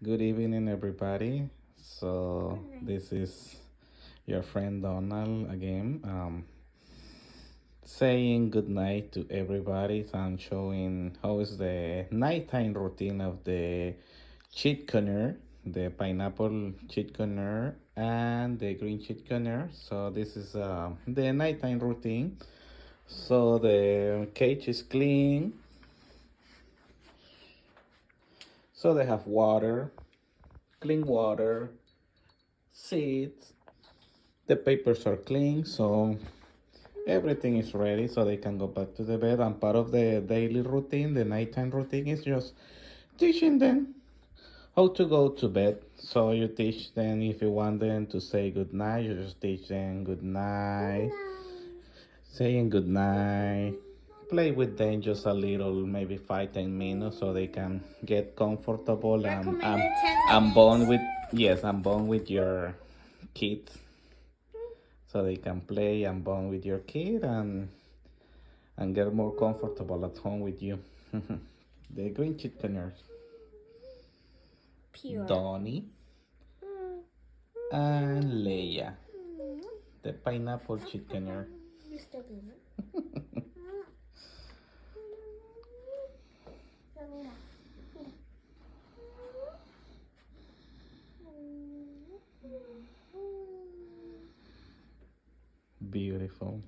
Good evening, everybody. So, this is your friend Donald again, saying good night to everybody. So I'm showing how is the nighttime routine of the chitconner, the pineapple chitconner, and the green chitconner. So, this is the nighttime routine. So, the cage is clean. So, they have water, clean water, seeds. The papers are clean, so everything is ready so they can go back to the bed. And part of the daily routine, the nighttime routine, is just teaching them how to go to bed. So you teach them if you want them to say good night, you just teach them good night, saying good night. Play with them just a little, maybe 5-10 minutes, so they can get comfortable and bond with and bond with your kids so they can play and bond with your kid and get more comfortable at home with you. The green chickeners, Pure. Donnie and Leia, the pineapple chickener. Beautiful.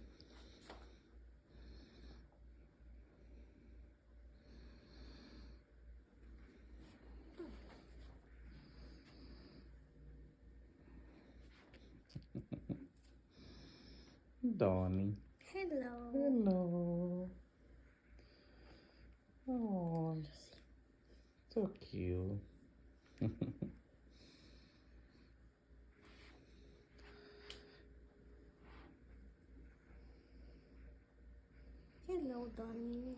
Donnie. Hello. Hello. Oh, so cute. Hello, Donnie.